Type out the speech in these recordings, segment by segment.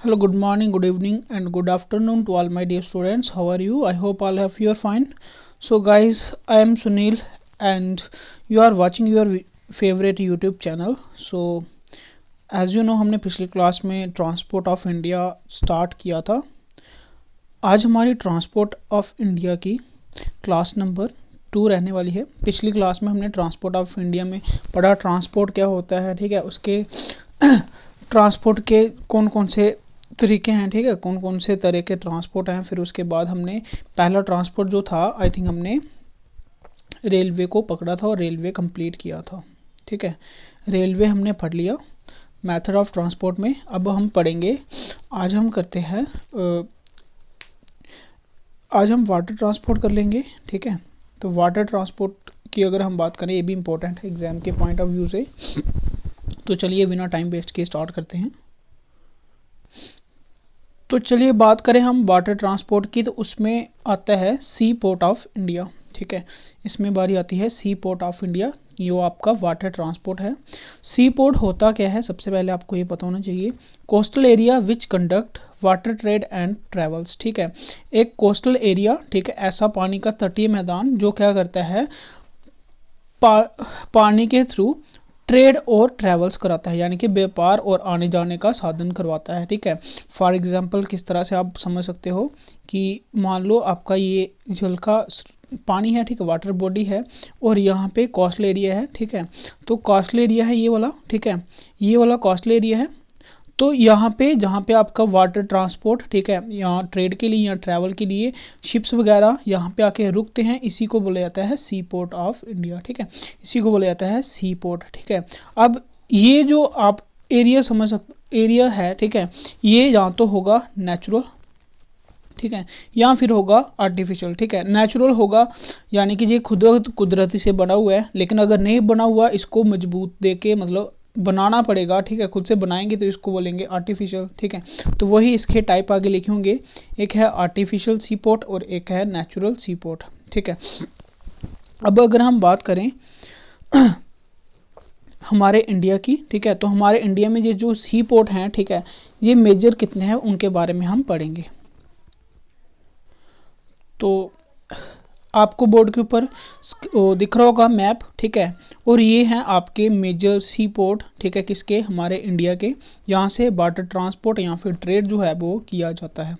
Hello, good morning, good evening, and good afternoon to all my dear students. How are you? I hope all of you are fine. So, guys, I am Sunil, and you are watching your favorite YouTube channel. So, as you know, हमने पिछली class में transport of India start किया था. आज हमारी transport of India की class number 2 रहने वाली है. पिछली क्लास में हमने ट्रांसपोर्ट ऑफ इंडिया में पढ़ा ट्रांसपोर्ट क्या होता है, ठीक है, उसके ट्रांसपोर्ट के कौन कौन से तरीके हैं, ठीक है, कौन कौन से तरह के ट्रांसपोर्ट हैं. फिर उसके बाद हमने पहला ट्रांसपोर्ट जो था, आई थिंक हमने रेलवे को पकड़ा था और रेलवे कंप्लीट किया था. ठीक है, रेलवे हमने पढ़ लिया मेथड ऑफ ट्रांसपोर्ट में. अब हम पढ़ेंगे, आज हम करते हैं, आज हम वाटर ट्रांसपोर्ट कर लेंगे. ठीक है, तो वाटर ट्रांसपोर्ट की अगर हम बात करें, ये भी इम्पोर्टेंट है एग्जाम के पॉइंट ऑफ व्यू से. तो चलिए बिना टाइम वेस्ट किए स्टार्ट करते हैं. तो चलिए बात करें हम वाटर ट्रांसपोर्ट की, तो उसमें आता है सी पोर्ट ऑफ इंडिया. ठीक है, इसमें बारी आती है सी पोर्ट ऑफ इंडिया, ये आपका वाटर ट्रांसपोर्ट है. सी पोर्ट होता क्या है, सबसे पहले आपको ये पता होना चाहिए. Coastal area which conduct water trade and travels. ठीक है, एक कोस्टल एरिया, ठीक है, ऐसा पानी का तटीय मैदान जो क्या करता है, पानी के थ्रू ट्रेड और ट्रैवल्स कराता है, यानी कि व्यापार और आने जाने का साधन करवाता है. ठीक है, फॉर एग्जांपल किस तरह से आप समझ सकते हो कि मान लो आपका ये जल का पानी है, ठीक है, वाटर बॉडी है, और यहाँ पे कोस्टल एरिया है. ठीक है, तो कोस्टल एरिया है ये वाला, ठीक है, ये वाला कोस्टल एरिया है. तो यहाँ पे जहाँ पे आपका वाटर ट्रांसपोर्ट, ठीक है, यहाँ ट्रेड के लिए या ट्रैवल के लिए शिप्स वगैरह यहाँ पे आके रुकते हैं, इसी को बोला जाता है सी पोर्ट ऑफ इंडिया. ठीक है, इसी को बोला जाता है सी पोर्ट. ठीक है, अब ये जो आप एरिया समझ सकते, एरिया है, ठीक है, ये या तो होगा नेचुरल, ठीक है, या फिर होगा आर्टिफिशियल. ठीक है, नेचुरल होगा यानी कि ये खुद कुदरती से बना हुआ है, लेकिन अगर नहीं बना हुआ इसको मजबूत दे के मतलब बनाना पड़ेगा. ठीक है, खुद से बनाएंगे तो इसको बोलेंगे आर्टिफिशियल. ठीक है, तो वही इसके टाइप आगे लिखे होंगे, एक है आर्टिफिशियल सी पोर्ट और एक है नेचुरल सी पोर्ट. ठीक है, अब अगर हम बात करें हमारे इंडिया की, ठीक है, तो हमारे इंडिया में ये जो सी पोर्ट हैं, ठीक है, ये मेजर कितने हैं उनके बारे में हम पढ़ेंगे. तो आपको बोर्ड के ऊपर दिख रहा होगा मैप, ठीक है, और ये हैं आपके मेजर सी पोर्ट, ठीक है, किसके, हमारे इंडिया के. यहाँ से वाटर ट्रांसपोर्ट या फिर ट्रेड जो है वो किया जाता है.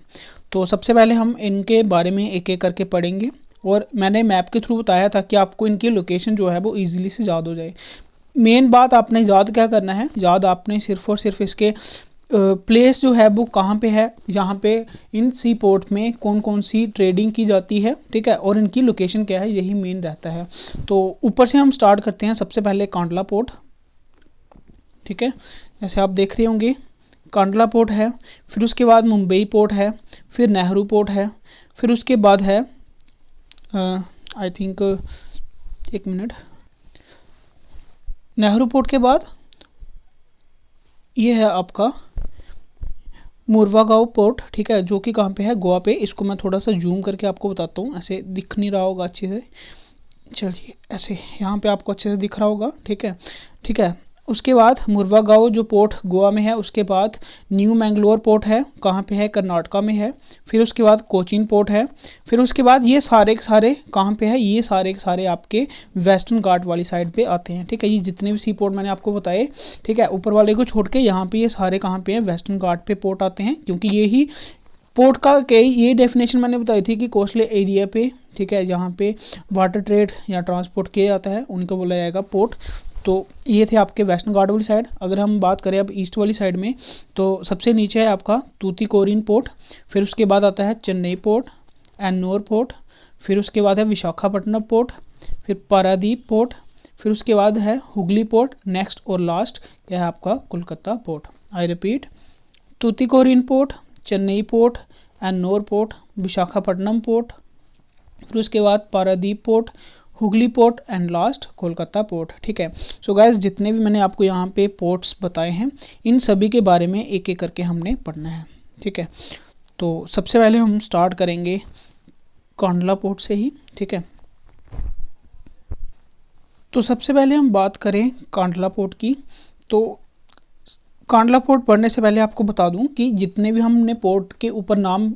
तो सबसे पहले हम इनके बारे में एक एक करके पढ़ेंगे, और मैंने मैप के थ्रू बताया था कि आपको इनकी लोकेशन जो है वो ईजिली से याद हो जाए. मेन बात आपने याद क्या करना है, याद आपने सिर्फ और सिर्फ इसके प्लेस जो है वो कहाँ पे है, जहाँ पे इन सी पोर्ट में कौन कौन सी ट्रेडिंग की जाती है, ठीक है, और इनकी लोकेशन क्या है, यही मेन रहता है. तो ऊपर से हम स्टार्ट करते हैं. सबसे पहले कांडला पोर्ट, ठीक है, जैसे आप देख रहे होंगे कांडला पोर्ट है. फिर उसके बाद मुंबई पोर्ट है, फिर नेहरू पोर्ट है, फिर उसके बाद है आई थिंक एक मिनट, नेहरू पोर्ट के बाद ये है आपका मुर्वागांव पोर्ट. ठीक है, जो कि कहाँ पे है, गोवा पे. इसको मैं थोड़ा सा जूम करके आपको बताता हूँ, ऐसे दिख नहीं रहा होगा अच्छे से. चलिए ऐसे यहाँ पे आपको अच्छे से दिख रहा होगा. ठीक है, ठीक है, उसके बाद मुर्वागांव जो पोर्ट गोवा में है. उसके बाद न्यू मैंगलोर पोर्ट है, कहाँ पे है, कर्नाटका में है. फिर उसके बाद कोचीन पोर्ट है. फिर उसके बाद ये सारे के सारे कहाँ पे है, ये सारे के सारे आपके वेस्टर्न घाट वाली साइड पे आते हैं. ठीक है, ये जितने भी सी पोर्ट मैंने आपको बताए, ठीक है, ऊपर वाले को छोड़ के यहाँ पे ये सारे कहाँ पे हैं, वेस्टर्न घाट पे पोर्ट आते हैं. क्योंकि ये ही पोर्ट का कई ये डेफिनेशन मैंने बताई थी कि कोस्टल एरिया पे, ठीक है, जहाँ पे वाटर ट्रेड या ट्रांसपोर्ट किया जाता है उनको बोला जाएगा पोर्ट. तो ये थे आपके वेस्टर्न घाट वाली साइड. अगर हम बात करें अब ईस्ट वाली साइड में, तो सबसे नीचे है आपका तूतीकोरिन पोर्ट. फिर उसके बाद आता है चेन्नई पोर्ट, एन्नोर पोर्ट. फिर उसके बाद है विशाखापट्टनम पोर्ट, फिर पारादीप पोर्ट. फिर उसके बाद है हुगली पोर्ट. नेक्स्ट और लास्ट क्या है आपका Kolkata port. I repeat, Tuticorin port, Chennai port, Ennore port, Visakhapatnam port, फिर उसके बाद Paradip port, Hooghly port and last Kolkata port. ठीक है, सो गाइस जितने भी मैंने आपको यहाँ पे पोर्ट्स बताए हैं, इन सभी के बारे में एक एक करके हमने पढ़ना है. ठीक है, तो सबसे पहले हम स्टार्ट करेंगे कांडला पोर्ट से ही. ठीक है, तो सबसे पहले हम बात करें कांडला पोर्ट की, तो कांडला पोर्ट पढ़ने से पहले आपको बता दूं कि जितने भी हमने पोर्ट के ऊपर नाम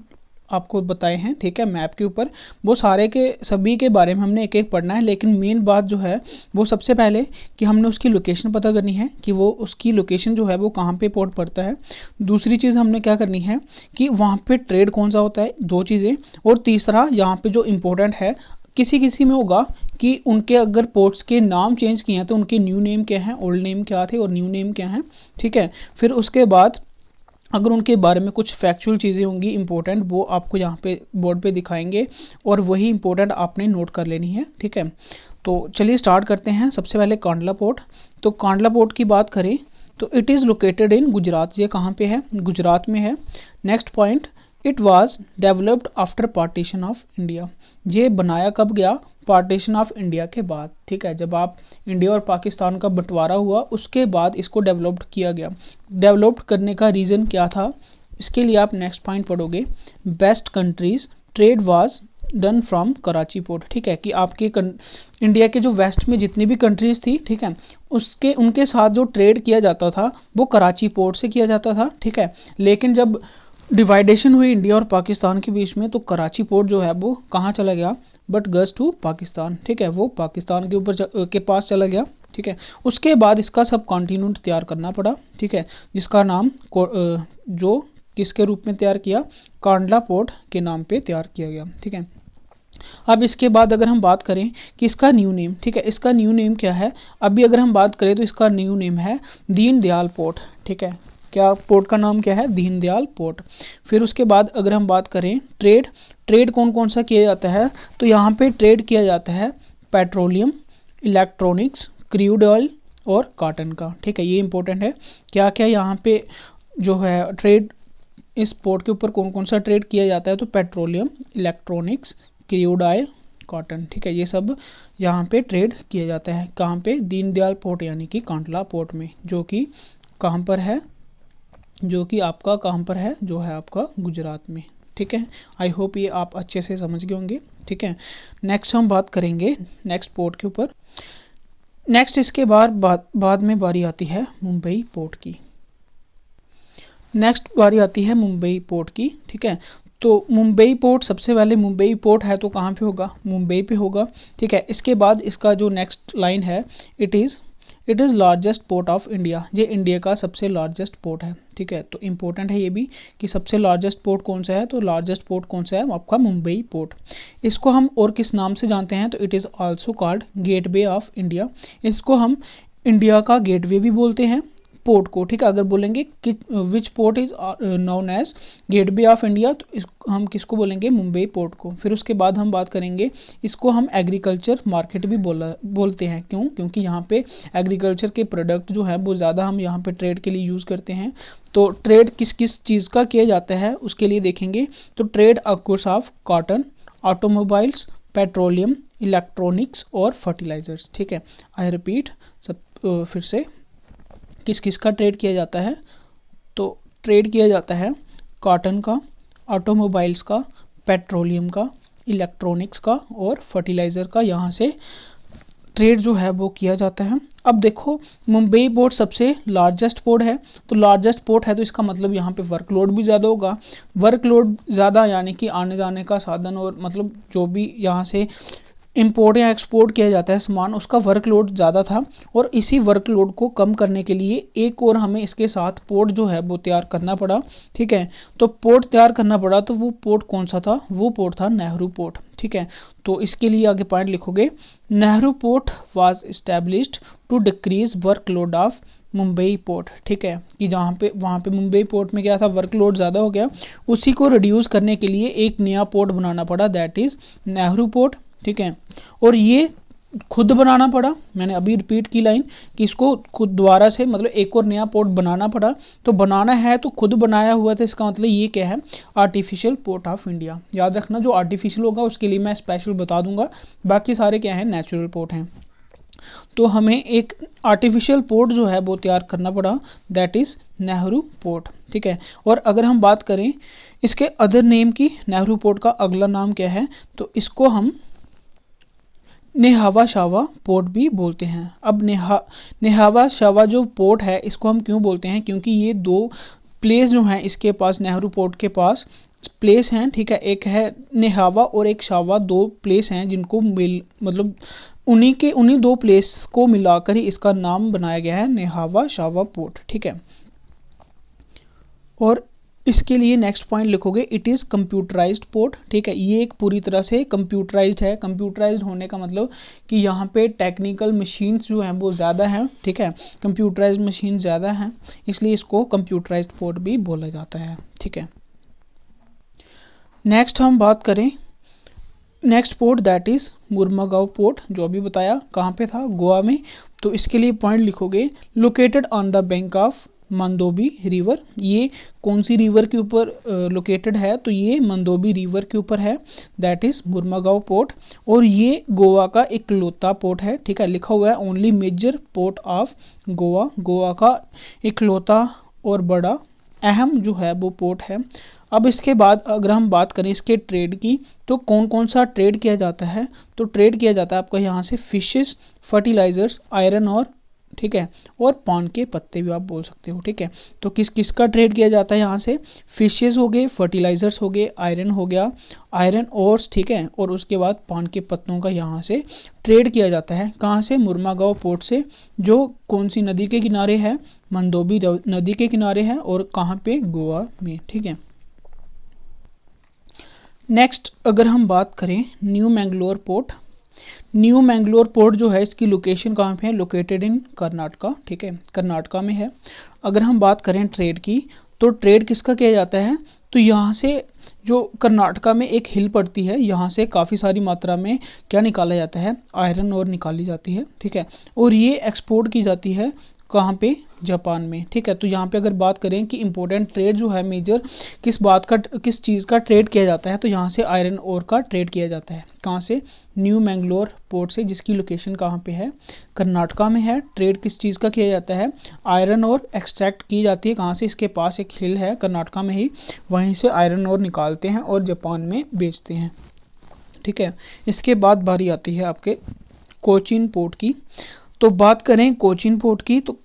आपको बताए हैं, ठीक है, मैप के ऊपर, वो सारे के सभी के बारे में हमने एक एक पढ़ना है। लेकिन मेन बात जो है वो सबसे पहले कि हमने उसकी लोकेशन पता करनी है कि वो उसकी लोकेशन जो है वो कहाँ पे पोर्ट पड़ता है। दूसरी चीज़ हमने क्या करनी है कि वहाँ पे ट्रेड कौन सा होता है, दो चीज़ें। और तीसरा यहाँ पे जो इम्पोर्टेंट है, किसी किसी में होगा कि उनके अगर पोर्ट्स के नाम चेंज किए हैं तो उनके न्यू नेम क्या हैं, ओल्ड नेम क्या थे और न्यू नेम क्या हैं, ठीक है। फिर उसके बाद अगर उनके बारे में कुछ फैक्चुअल चीज़ें होंगी इंपॉर्टेंट, वो आपको यहाँ पे बोर्ड पे दिखाएंगे और वही इंपॉर्टेंट आपने नोट कर लेनी है, ठीक है। तो चलिए स्टार्ट करते हैं। सबसे पहले कांडला पोर्ट। तो कांडला पोर्ट की बात करें तो it is located in Gujarat. ये कहाँ पे है, गुजरात में है। Next point, it was developed after partition of India. ये बनाया कब गया, पार्टीशन ऑफ इंडिया के बाद, ठीक है। जब आप इंडिया और पाकिस्तान का बंटवारा हुआ उसके बाद इसको डेवलप्ड किया गया। डेवलप्ड करने का रीज़न क्या था, इसके लिए आप नेक्स्ट पॉइंट पढ़ोगे, best countries trade was done from Karachi port, ठीक है। कि आपके इंडिया के जो वेस्ट में जितनी भी कंट्रीज थी, ठीक है, उसके उनके साथ जो ट्रेड किया जाता था वो कराची पोर्ट से किया जाता था, ठीक है। लेकिन जब डिवाइडेशन हुई इंडिया और पाकिस्तान के बीच में तो कराची पोर्ट जो है वो कहाँ चला गया, बट गज टू पाकिस्तान, ठीक है, वो पाकिस्तान के ऊपर के पास चला गया, ठीक है। उसके बाद इसका सब कॉन्टिनेंट तैयार करना पड़ा, ठीक है, जिसका नाम जो किसके रूप में तैयार किया, कांडला पोर्ट के नाम पे तैयार किया गया, ठीक है। अब इसके बाद अगर हम बात करें कि इसका न्यू नेम, ठीक है, इसका न्यू नेम क्या है, अभी अगर हम बात करें तो इसका न्यू नेम है दीनदयाल पोर्ट, ठीक है। क्या पोर्ट का नाम क्या है, दीनदयाल पोर्ट। फिर उसके बाद अगर हम बात करें ट्रेड, ट्रेड कौन कौन सा किया जाता है, तो यहाँ पे ट्रेड किया जाता है पेट्रोलियम, इलेक्ट्रॉनिक्स, क्रूड ऑयल और कॉटन का, ठीक है। ये इंपॉर्टेंट है, क्या क्या यहाँ पे जो है ट्रेड इस पोर्ट के ऊपर कौन कौन सा ट्रेड किया जाता है, तो petroleum, electronics, crude oil, cotton, ठीक है, ये सब यहाँ पे ट्रेड किया जाता है। कहाँ पे, दीनदयाल पोर्ट यानी कि कांडला पोर्ट में, जो कि कहाँ पर है, जो कि आपका कहाँ पर है, जो है आपका गुजरात में, ठीक है। आई होप ये आप अच्छे से समझ गए होंगे, ठीक है। नेक्स्ट हम बात करेंगे नेक्स्ट पोर्ट के ऊपर। नेक्स्ट इसके बाद में बारी आती है मुंबई पोर्ट की। नेक्स्ट बारी आती है मुंबई पोर्ट की, ठीक है। तो मुंबई पोर्ट, सबसे पहले मुंबई पोर्ट है तो कहाँ पे होगा, मुंबई पे होगा, ठीक है। इसके बाद इसका जो नेक्स्ट लाइन है, it is largest port of India. ये इंडिया का सबसे लार्जेस्ट पोर्ट है, ठीक है। तो इंपॉर्टेंट है ये भी कि सबसे लार्जेस्ट पोर्ट कौन सा है, तो लार्जेस्ट पोर्ट कौन सा है, आपका मुंबई पोर्ट। इसको हम और किस नाम से जानते हैं, तो it is also called gateway of India. इसको हम इंडिया का गेटवे भी बोलते हैं पोर्ट को, ठीक है। अगर बोलेंगे कि which port is known as gateway of India, तो हम किसको बोलेंगे, मुंबई पोर्ट को। फिर उसके बाद हम बात करेंगे, इसको हम एग्रीकल्चर मार्केट भी बोलते हैं। क्यों, क्योंकि यहाँ पे एग्रीकल्चर के प्रोडक्ट जो है वो ज़्यादा हम यहाँ पे ट्रेड के लिए यूज़ करते हैं। तो ट्रेड किस किस चीज़ का किया जाता है उसके लिए देखेंगे, तो trade of course of cotton, automobiles, petroleum, electronics और फर्टिलाइजर्स, ठीक है। आई रिपीट, सब फिर से किस किस का ट्रेड किया जाता है, तो ट्रेड किया जाता है कॉटन का, ऑटोमोबाइल्स का, पेट्रोलियम का, इलेक्ट्रॉनिक्स का और फर्टिलाइज़र का, यहाँ से ट्रेड जो है वो किया जाता है। अब देखो मुंबई पोर्ट सबसे लार्जेस्ट पोर्ट है, तो लार्जेस्ट पोर्ट है तो इसका मतलब यहाँ पे वर्कलोड भी ज़्यादा होगा। वर्कलोड ज़्यादा यानी कि आने जाने का साधन और मतलब जो भी यहाँ से इंपोर्ट या एक्सपोर्ट किया जाता है सामान, उसका वर्कलोड ज़्यादा था। और इसी वर्कलोड को कम करने के लिए एक और हमें इसके साथ पोर्ट जो है वो तैयार करना पड़ा, ठीक है। तो पोर्ट तैयार करना पड़ा, तो वो पोर्ट कौन सा था, वो पोर्ट था नेहरू पोर्ट, ठीक है। तो इसके लिए आगे पॉइंट लिखोगे, Nehru port was established to decrease workload of Mumbai port, ठीक है। कि जहाँ पे वहाँ पे मुंबई पोर्ट में क्या था, वर्कलोड ज़्यादा हो गया, उसी को रिड्यूस करने के लिए एक नया पोर्ट बनाना पड़ा, दैट इज़ नेहरू पोर्ट, ठीक है। और ये खुद बनाना पड़ा, मैंने अभी रिपीट की लाइन कि इसको खुद दोबारा से मतलब एक और नया पोर्ट बनाना पड़ा। तो बनाना है तो खुद बनाया हुआ था, इसका मतलब ये क्या है, आर्टिफिशियल पोर्ट ऑफ इंडिया। याद रखना, जो आर्टिफिशियल होगा उसके लिए मैं स्पेशल बता दूंगा, बाकी सारे क्या है, नेचुरल पोर्ट हैं। तो हमें एक आर्टिफिशियल पोर्ट जो है वो तैयार करना पड़ा, दैट इज़ नेहरू पोर्ट, ठीक है। और अगर हम बात करें इसके अदर नेम की, नेहरू पोर्ट का अगला नाम क्या है, तो इसको हम नेहावा शावा पोर्ट भी बोलते हैं। अब नेहावा शावा जो पोर्ट है इसको हम क्यों बोलते हैं, क्योंकि ये दो प्लेस जो हैं इसके पास, नेहरू पोर्ट के पास प्लेस हैं, ठीक है, एक है नेहावा और एक शावा, दो प्लेस हैं जिनको मतलब उन्हीं दो प्लेस को मिलाकर ही इसका नाम बनाया गया है नेहावा शावा पोर्ट, ठीक है। और इसके लिए नेक्स्ट पॉइंट लिखोगे इट इज़ कंप्यूटराइज्ड पोर्ट, ठीक है। ये एक पूरी तरह से कंप्यूटराइज्ड है। कंप्यूटराइज्ड होने का मतलब कि यहाँ पे टेक्निकल मशीन्स जो हैं वो ज़्यादा हैं, ठीक है, कंप्यूटराइज्ड मशीन ज़्यादा हैं, इसलिए इसको कंप्यूटराइज्ड पोर्ट भी बोला जाता है, ठीक है। नेक्स्ट हम बात करें next port that is Mormugao port, जो अभी बताया कहाँ पे था, गोवा में। तो इसके लिए पॉइंट लिखोगे located on the bank of Mandovi river. ये कौन सी रिवर के ऊपर लोकेटेड है, तो ये मंदोबी रिवर के ऊपर है, दैट इज़ मुर्मागांव पोर्ट। और ये गोवा का इकलौता पोर्ट है, ठीक है, लिखा हुआ है only major port of Goa, Goa का इकलौता और बड़ा अहम जो है वो पोर्ट है। अब इसके बाद अगर हम बात करें इसके ट्रेड की, तो कौन कौन सा ट्रेड किया जाता है, तो ट्रेड किया जाता है आपका यहाँ से फिशेस, फर्टिलाइजर्स, आयरन और, ठीक है, और पान के पत्ते भी आप बोल सकते हो, ठीक है। तो किस किस का ट्रेड किया जाता है यहाँ से, फिशेस हो गए, फर्टिलाइजर्स हो गए, आयरन हो गया, आयरन ओर्स, ठीक है, और उसके बाद पान के पत्तों का यहाँ से ट्रेड किया जाता है। कहाँ से, मुर्मागांव पोर्ट से, जो कौन सी नदी के किनारे है, मंदोबी नदी के किनारे है, और कहाँ पे, गोवा में, ठीक है। नेक्स्ट अगर हम बात करें new Mangalore port, new Mangalore port जो है इसकी लोकेशन कहाँ पे है, लोकेटेड इन कर्नाटका, ठीक है, कर्नाटका में है। अगर हम बात करें ट्रेड की, तो ट्रेड किसका किया जाता है, तो यहाँ से जो कर्नाटका में एक हिल पड़ती है, यहाँ से काफ़ी सारी मात्रा में क्या निकाला जाता है, आयरन और निकाली जाती है, ठीक है, और ये एक्सपोर्ट की जाती है कहाँ पे, जापान में, ठीक है। तो यहाँ पे अगर बात करें कि इंपॉर्टेंट ट्रेड जो है मेजर किस चीज़ का ट्रेड किया जाता है, तो यहाँ से आयरन ओर का ट्रेड किया जाता है। कहाँ से, न्यू मैंगलोर पोर्ट से, जिसकी लोकेशन कहाँ पे है, कर्नाटका में है। ट्रेड किस चीज़ का किया जाता है, आयरन और एक्सट्रैक्ट की जाती है, कहाँ से, इसके पास एक हिल है कर्नाटका में ही, वहीं से आयरन और निकालते हैं और जापान में बेचते हैं, ठीक है। इसके बाद बारी आती है आपके कोचीन पोर्ट की। तो बात करें कोचीन पोर्ट की, तो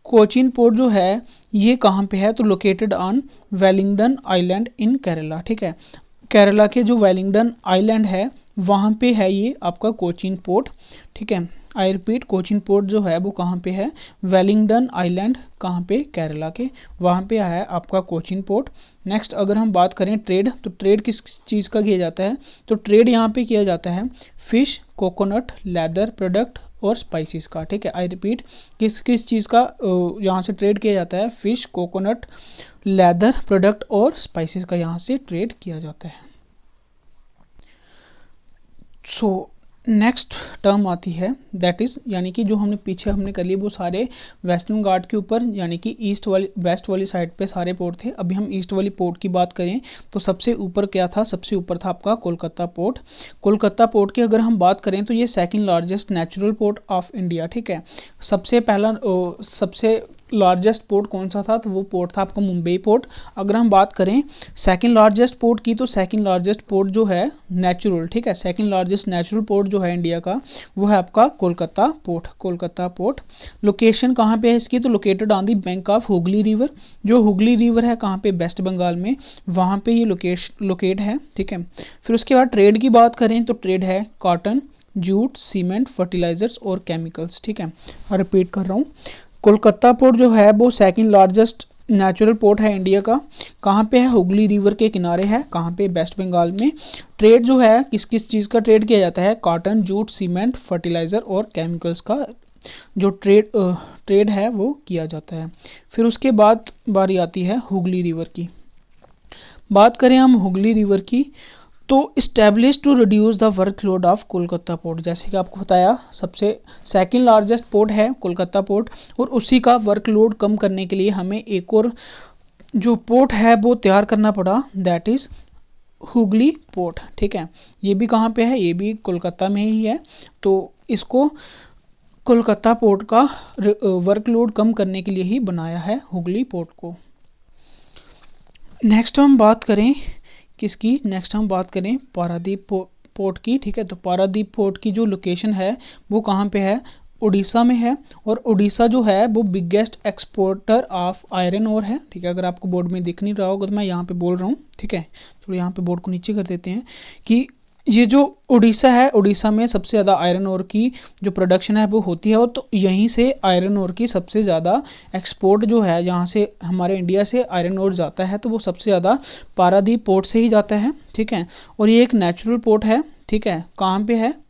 कोचीन पोर्ट जो है ये कहाँ पे है, तो located on Willingdon island in Kerala, ठीक है। केरला के जो वेलिंगडन आइलैंड है वहाँ पे है ये आपका कोचीन पोर्ट, ठीक है। आई रिपीट, कोचीन पोर्ट जो है वो कहाँ पे है, वेलिंगडन आइलैंड, कहाँ पे, केरला के, वहाँ पे है आपका कोचीन पोर्ट। नेक्स्ट अगर हम बात करें ट्रेड, तो ट्रेड किस चीज़ का किया जाता है, तो ट्रेड यहाँ पे किया जाता है फिश, कोकोनट, लेदर प्रोडक्ट और स्पाइसेस का, ठीक है। आई रिपीट, किस किस चीज़ का यहाँ से ट्रेड किया जाता है, फिश, कोकोनट, लेदर प्रोडक्ट और स्पाइसेस का यहाँ से ट्रेड किया जाता है। सो नेक्स्ट टर्म आती है दैट इज़, यानी कि जो हमने पीछे कर लिए वो सारे वेस्टर्न घाट के ऊपर, यानी कि वेस्ट वाली साइड पे सारे पोर्ट थे। अभी हम ईस्ट वाली पोर्ट की बात करें तो सबसे ऊपर क्या था, सबसे ऊपर था आपका कोलकाता पोर्ट। कोलकाता पोर्ट की अगर हम बात करें तो ये second largest natural port of India, ठीक है। सबसे लार्जेस्ट पोर्ट कौन सा था, तो वो पोर्ट था आपका मुंबई पोर्ट। अगर हम बात करें सेकंड लार्जेस्ट पोर्ट की, तो सेकंड लार्जेस्ट पोर्ट जो है नेचुरल, ठीक है, सेकंड लार्जेस्ट नेचुरल पोर्ट जो है इंडिया का वो है आपका Kolkata port. Kolkata port location कहाँ पे है इसकी, तो located on the bank of Hooghly river, जो हुगली रिवर है कहाँ पे, वेस्ट बंगाल में, वहाँ पे ये लोकेट है, ठीक है। फिर उसके बाद ट्रेड की बात करें तो ट्रेड है कॉटन, जूट, सीमेंट, फर्टिलाइजर्स और केमिकल्स, ठीक है। रिपीट कर रहा हूँ, कोलकाता पोर्ट जो है वो सेकंड लार्जेस्ट नेचुरल पोर्ट है इंडिया का, कहाँ पे है, हुगली रिवर के किनारे है, कहाँ पे, वेस्ट बंगाल में। ट्रेड जो है किस किस चीज़ का ट्रेड किया जाता है, कॉटन, जूट, सीमेंट, फर्टिलाइज़र और केमिकल्स का जो ट्रेड है वो किया जाता है। फिर उसके बाद बारी आती है हुगली रिवर की। बात करें हम हुगली रिवर की, तो establish to reduce the workload of Kolkata port, जैसे कि आपको बताया सबसे सेकंड लार्जेस्ट पोर्ट है कोलकाता पोर्ट, और उसी का वर्कलोड कम करने के लिए हमें एक और जो पोर्ट है वो तैयार करना पड़ा, दैट इज़ हुगली पोर्ट, ठीक है। ये भी कहाँ पे है, ये भी कोलकाता में ही है। तो इसको कोलकाता पोर्ट का वर्कलोड कम करने के लिए ही बनाया है हुगली पोर्ट को। नेक्स्ट हम बात करें किसकी, नेक्स्ट हम बात करें पोर्ट की, ठीक है। तो पारादीप पोर्ट की जो लोकेशन है वो कहाँ पे है, उड़ीसा में है। और उड़ीसा जो है वो biggest exporter of iron ore है, ठीक है। अगर आपको बोर्ड में दिख नहीं रहा होगा तो मैं यहाँ पे बोल रहा हूँ, ठीक है। तो यहाँ पे बोर्ड को नीचे कर देते हैं कि ये जो उड़ीसा है, उड़ीसा में सबसे ज़्यादा आयरन ओर की जो प्रोडक्शन है वो होती है। और तो यहीं से आयरन ओर की सबसे ज़्यादा एक्सपोर्ट जो है, जहाँ से हमारे इंडिया से आयरन ओर जाता है तो वो सबसे ज़्यादा पारादीप पोर्ट से ही जाता है, ठीक है। और ये एक नेचुरल पोर्ट है, ठीक है। कहाँ पे है,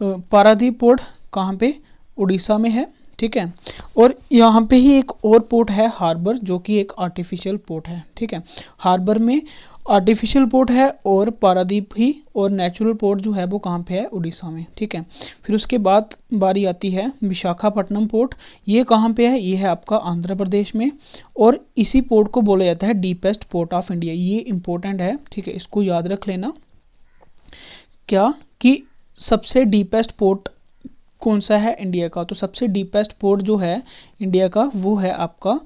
पारादीप पोर्ट कहाँ पे, उड़ीसा में है, ठीक है। और यहाँ पे ही एक और पोर्ट है हार्बर, जो कि एक आर्टिफिशियल पोर्ट है, ठीक है। हार्बर में आर्टिफिशियल पोर्ट है और पारादीप ही, और नेचुरल पोर्ट जो है वो कहाँ पे है, उड़ीसा में, ठीक है। फिर उसके बाद बारी आती है विशाखापट्टनम पोर्ट। ये कहाँ पे है, ये है आपका आंध्र प्रदेश में। और इसी पोर्ट को बोला जाता है डीपेस्ट पोर्ट ऑफ इंडिया। ये इंपॉर्टेंट है, ठीक है, इसको याद रख लेना। क्या कि सबसे डीपेस्ट पोर्ट कौन सा है इंडिया का, तो सबसे डीपेस्ट पोर्ट जो है इंडिया का वो है आपका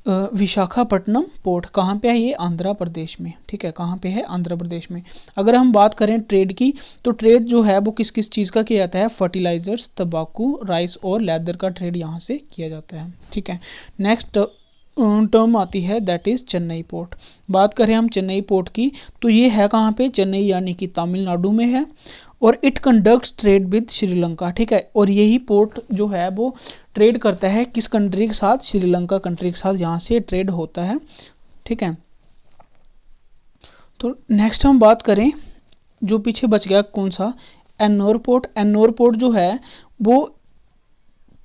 विशाखापट्टनम पोर्ट। कहाँ पे है ये, आंध्र प्रदेश में, ठीक है। कहाँ पे है, आंध्र प्रदेश में। अगर हम बात करें ट्रेड की, तो ट्रेड जो है वो किस किस चीज़ का किया जाता है, फर्टिलाइजर्स, तंबाकू, राइस और लेदर का ट्रेड यहाँ से किया जाता है, ठीक है। नेक्स्ट टर्म आती है दैट इज़ चेन्नई पोर्ट। बात करें हम चेन्नई पोर्ट की, तो ये है कहाँ पे, चेन्नई यानी कि तमिलनाडु में है। और it conducts trade with Sri Lanka, ठीक है। और यही पोर्ट जो है वो ट्रेड करता है किस कंट्री के साथ, श्रीलंका कंट्री के साथ, यहाँ से ट्रेड होता है, ठीक है। तो नेक्स्ट हम बात करें, जो पीछे बच गया कौन सा, एन्नोर पोर्ट। एन्नोर पोर्ट जो है वो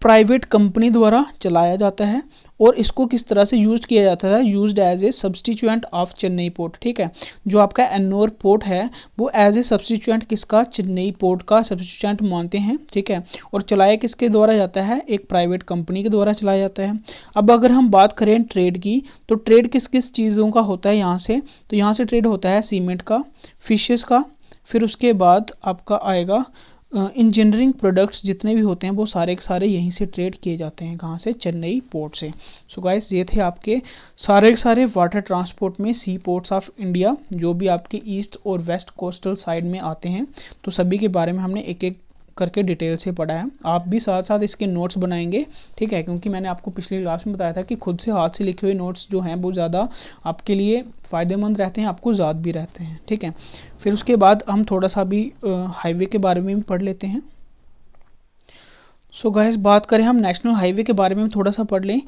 प्राइवेट कंपनी द्वारा चलाया जाता है। और इसको किस तरह से यूज किया जाता है, used as a substituent of Chennai port, ठीक है। जो आपका एन्नोर पोर्ट है वो एज ए सब्सटीट्यूएंट किसका, चेन्नई पोर्ट का सब्सटीट्यूएंट मानते हैं, ठीक है। और चलाया किसके द्वारा जाता है, एक प्राइवेट कंपनी के द्वारा चलाया जाता है। अब अगर हम बात करें ट्रेड की, तो ट्रेड किस किस चीज़ों का होता है यहाँ से, तो यहाँ से ट्रेड होता है सीमेंट का, फिशेस का, फिर उसके बाद आपका आएगा इंजीनियरिंग प्रोडक्ट्स जितने भी होते हैं वो सारे के सारे यहीं से ट्रेड किए जाते हैं, कहाँ से, चेन्नई पोर्ट से। सो गाइस ये थे आपके सारे के सारे वाटर ट्रांसपोर्ट में सी पोर्ट्स ऑफ इंडिया, जो भी आपके ईस्ट और वेस्ट कोस्टल साइड में आते हैं। तो सभी के बारे में हमने एक एक करके डिटेल से पढ़ा है। आप भी साथ साथ इसके नोट्स बनाएंगे, ठीक है, क्योंकि मैंने आपको पिछली क्लास में बताया था कि खुद से हाथ से लिखे हुए नोट्स जो हैं वो ज़्यादा आपके लिए फ़ायदेमंद रहते हैं, आपको याद भी रहते हैं, ठीक है। फिर उसके बाद हम थोड़ा सा भी हाईवे के बारे में भी पढ़ लेते हैं। सो गाइस बात करें हम नेशनल हाईवे के बारे में थोड़ा सा पढ़ लें,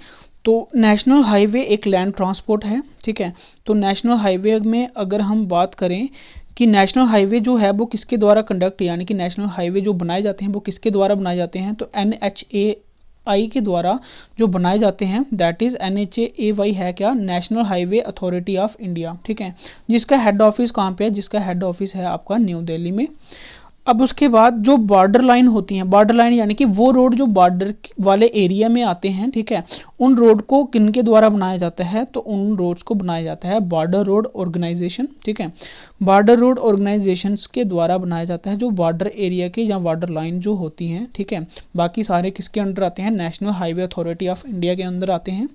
तो नेशनल हाईवे एक लैंड ट्रांसपोर्ट है, ठीक है। तो नेशनल हाईवे में अगर हम बात करें कि नेशनल हाईवे जो है वो किसके द्वारा कंडक्ट, यानी कि नेशनल हाईवे जो बनाए जाते हैं वो किसके द्वारा बनाए जाते हैं, तो NHAI के द्वारा जो बनाए जाते हैं, दैट इज़ NHAI है क्या, national highway authority of India, ठीक है। जिसका हेड ऑफिस कहाँ पे है, जिसका हेड ऑफिस है आपका न्यू दिल्ली में। अब उसके बाद जो बॉर्डर लाइन होती हैं, बॉर्डर लाइन यानी कि वो रोड जो बॉर्डर वाले एरिया में आते हैं, ठीक है, उन रोड को किनके द्वारा बनाया जाता है, तो उन रोड्स को बनाया जाता है बॉर्डर रोड ऑर्गेनाइजेशन, ठीक है। बॉर्डर रोड ऑर्गेनाइजेशंस के द्वारा बनाया जाता है जो बॉर्डर एरिया के या बॉर्डर लाइन जो होती हैं, ठीक है। बाकी सारे किसके अंडर आते हैं, national highway authority of India के अंदर आते हैं।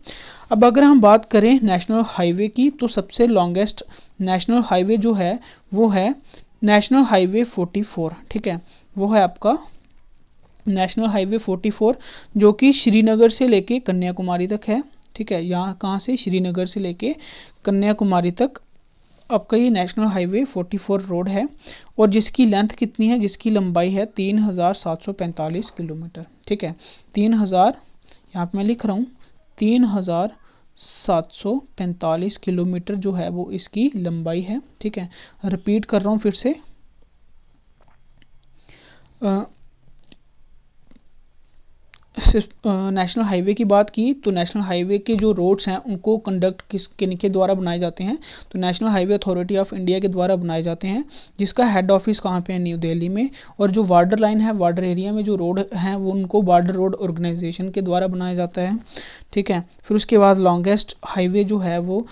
अब अगर हम बात करें नेशनल हाईवे की, तो सबसे लॉन्गेस्ट नेशनल हाईवे जो है वो है नेशनल हाईवे 44, ठीक है। वो है आपका नेशनल हाईवे 44, जो कि श्रीनगर से लेके कन्याकुमारी तक है, ठीक है। यहाँ कहाँ से, श्रीनगर से लेके कन्याकुमारी तक आपका ये नेशनल हाईवे 44 रोड है। और जिसकी लेंथ कितनी है, जिसकी लंबाई है 3745 किलोमीटर, ठीक है। 3000, यहाँ पर मैं लिख रहा हूँ 3745 किलोमीटर जो है वो इसकी लंबाई है, ठीक है। रिपीट कर रहा हूँ फिर से, नेशनल हाईवे की बात की तो नेशनल हाईवे के जो रोड्स हैं उनको कंडक्ट किनके द्वारा बनाए जाते हैं, तो national highway authority of India के द्वारा बनाए जाते हैं, जिसका हेड ऑफिस कहाँ पे है, न्यू दिल्ली में। और जो बॉर्डर लाइन है, बॉर्डर एरिया में जो रोड हैं वो उनको बॉर्डर रोड ऑर्गेनाइजेशन के द्वारा बनाया जाता है, ठीक है। फिर उसके बाद लॉन्गेस्ट हाईवे जो है वो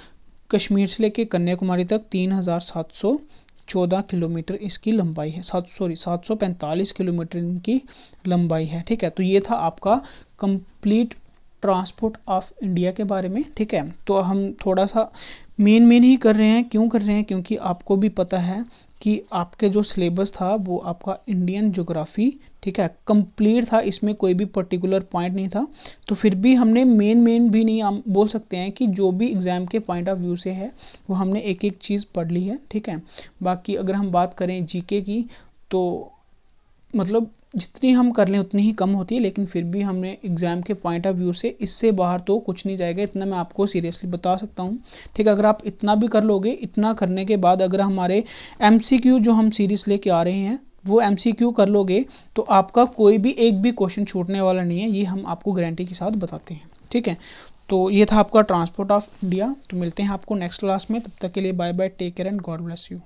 कश्मीर से लेके कन्याकुमारी तक 3714 किलोमीटर इसकी लंबाई है, 745 किलोमीटर इनकी लंबाई है, ठीक है। तो ये था आपका कंप्लीट ट्रांसपोर्ट ऑफ इंडिया के बारे में, ठीक है। तो हम थोड़ा सा मेन ही कर रहे हैं, क्यों कर रहे हैं, क्योंकि आपको भी पता है कि आपके जो सिलेबस था वो आपका इंडियन ज्योग्राफी, ठीक है, कंप्लीट था, इसमें कोई भी पर्टिकुलर पॉइंट नहीं था। तो फिर भी हमने मेन भी नहीं, हम बोल सकते हैं कि जो भी एग्ज़ाम के पॉइंट ऑफ व्यू से है वो हमने एक एक चीज़ पढ़ ली है, ठीक है। बाकी अगर हम बात करें जीके की, तो मतलब जितनी हम कर लें उतनी ही कम होती है, लेकिन फिर भी हमने एग्ज़ाम के पॉइंट ऑफ व्यू से इससे बाहर तो कुछ नहीं जाएगा, इतना मैं आपको सीरियसली बता सकता हूँ, ठीक है। अगर आप इतना भी कर लोगे, इतना करने के बाद अगर हमारे एमसीक्यू जो हम सीरीज़ लेके आ रहे हैं वो एमसीक्यू कर लोगे, तो आपका कोई भी एक भी क्वेश्चन छूटने वाला नहीं है, ये हम आपको गारंटी के साथ बताते हैं, ठीक है। तो ये था आपका ट्रांसपोर्ट ऑफ इंडिया। तो मिलते हैं आपको नेक्स्ट क्लास में, तब तक के लिए bye bye, take care and God bless you.